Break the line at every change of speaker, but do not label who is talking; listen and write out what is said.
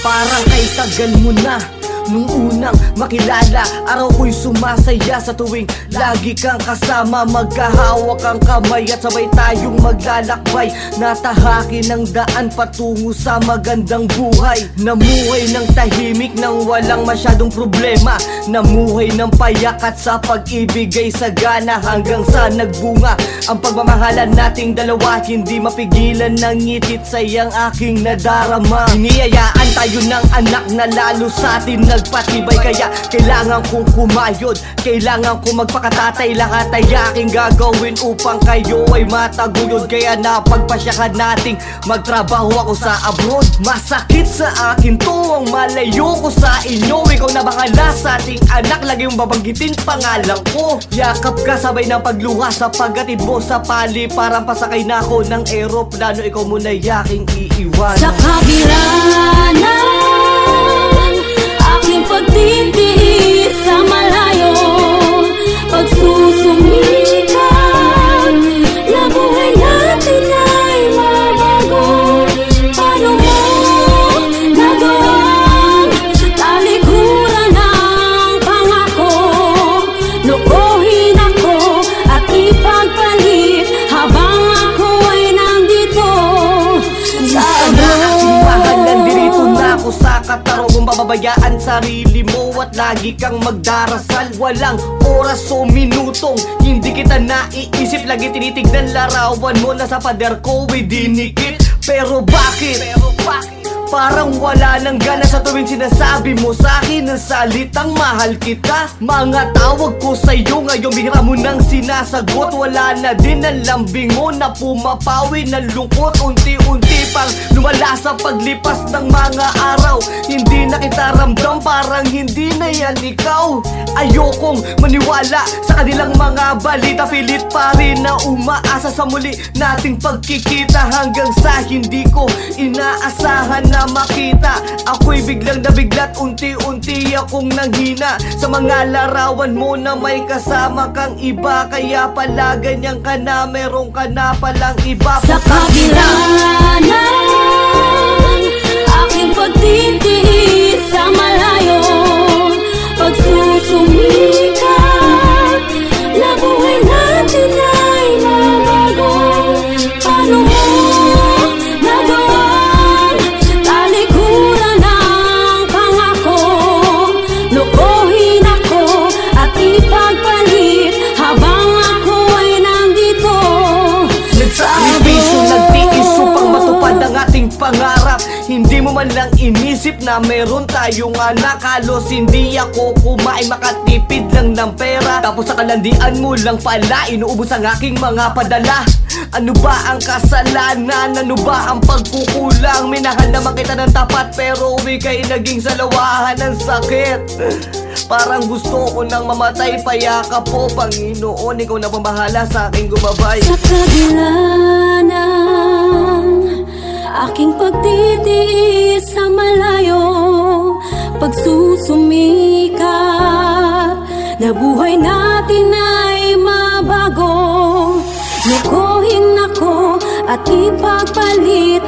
Parang kay tagal mo na nung unang makilala. Araw ko'y sumasaya sa tuwing lagi kang kasama. Magkahawak ang kamay at sabay tayong maglalakbay. Natahakin ang daan patungo sa magandang buhay. Namuhay ng tahimik nang walang masyadong problema. Namuhay ng payak at sa pag-ibig ay sagana. Hanggang sa nagbunga ang pagmamahalan nating dalawa. Hindi mapigilan ng ngitit sayang aking nadarama. Iniyayaan tayo ng anak na lalo sa atin nagpatibay. Kaya kailangan kong kumayod, kailangan kong magpakatatay. Lahat ay aking gagawin upang kayo ay mataguyod. Kaya napagpasyakan nating magtrabaho ako sa abroad. Masakit sa akin to ang malayo ko sa inyo. Ikaw na bahala sa ating anak, lagi mong babanggitin pangalan ko. Yakap ka sabay ng pagluha sa paggatid mo sa pali. Parang pasakay na ako ng eroplano, ikaw muna yaking iiwan.
Sa kabila ng aking pagtitiis sa malayo, pagsusumikap na buhay natin ay mabago. Paano mo nagawang talikuran ng pangako? Lokohin ako at ipagpalit habang ako ay nandito sa
aking mahal, nandito na ako sa kataro. Kung bababayaan sarili mo at lagi kang magdarasal, walang oras o minutong hindi kita naiisip. Lagi tinitignan larawan mo na sa pader ko ay dinikit. Pero bakit? Parang wala nang gana sa tuwing sinasabi mo sa akin ang salitang mahal kita. Mga tawag ko sa'yo ngayon bihira mo nang sinasagot. Wala na din ang lambing mo na pumapawi ng lungkot. Unti-unti pang lumala sa paglipas ng mga araw. Hindi na kita ramdam, parang hindi na yan ikaw. Ayokong maniwala sa kanilang mga balita. Pilit pa rin na umaasa sa muli nating pagkikita. Hanggang sa hindi ko inaasahan na makita, ako'y biglang nabiglat. Unti-unti akong nanghina sa mga larawan mo na may kasama kang iba. Kaya pala ganyan ka na, meron ka na palang iba.
Sa kabila ng aking pagtitiis sa malayo, pagsusumikap na buhay natin ay mabago. Paano mo nagawang talikuran ng pangako? Lokohin ako at ipagpalit habang ako ay nandito sa
Sakripisyo nagtiis upang matupad ang ating pangarap. Hindi mo man lang inisip na meron tayong anak. Halos hindi ako kumain, makatipid lang ng pera. Tapos sa kalandian mo lang pala inuubos ang aking mga padala. Ano ba ang kasalanan? Ano ba ang pagkukulang? Minahal naman kita ng tapat pero ika'y naging salawahan ng sakit. Parang gusto ko nang mamatay. Payakap po Panginoon, ikaw na pambahala sa aking gumabay.
Sa kabila ng aking pagtitiis sa malayo, pagsusumikap na buhay natin ay mabago. Lokohin ako at ipagpalit